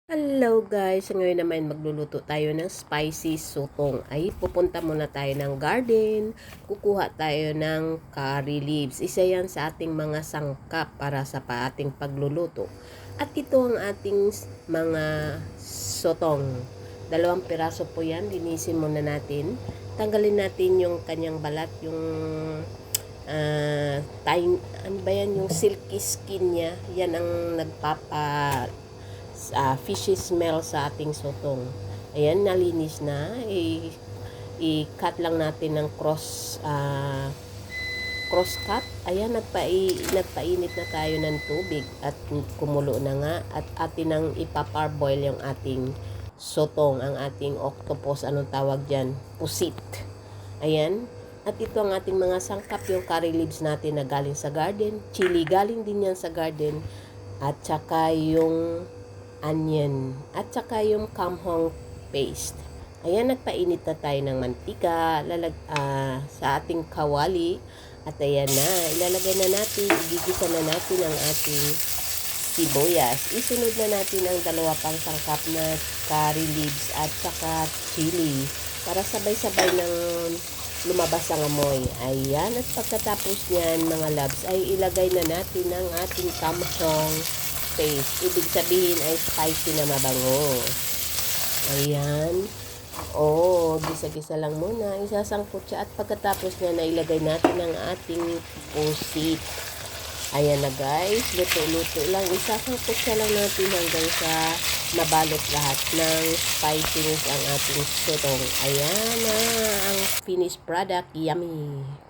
Hello guys! Ngayon naman magluluto tayo ng spicy sotong. Ay pupunta muna tayo ng garden. Kukuha tayo ng curry leaves. Isa yan sa ating mga sangkap para sa ating pagluluto. At ito ang ating mga sotong. 2 piraso po yan. Linisin muna natin. Tanggalin natin yung kanyang balat. Yung ano ba yan? Yung silky skin niya. Yan ang fishy smell sa ating sotong. Ayan, nalinis na. I-cut lang natin ng cross cut. Ayan, nagpainit na tayo ng tubig at kumulo na nga at atin nang ipaparboil yung ating sotong, ang ating octopus, anong tawag dyan? Pusit. Ayan. At ito ang ating mga sangkap, yung curry leaves natin na galing sa garden. Chili, galing din yan sa garden. At saka yung onion, at saka yung kamhong paste. Ayan, nagpainit na tayo ng mantika sa ating kawali. At ayan na, ilalagay na natin, igigisa na natin ang ating sibuyas. Isunod na natin ang 2 pang sangkap na curry leaves at saka chili para sabay-sabay ng lumabas ang amoy. Ayan, at pagkatapos niyan mga loves ay ilagay na natin ang ating kamhong paste. Ibig sabihin ay spicy na mabango. Ayan. Gisa-gisa lang muna. Isasangkot siya at pagkatapos niya na ilagay natin ang ating pusit. Ayan na guys. Luto-luto lang. Isasangkot siya lang natin hanggang sa mabalot lahat ng spiciness ang ating sotong. Ayan na ang finished product. Yummy!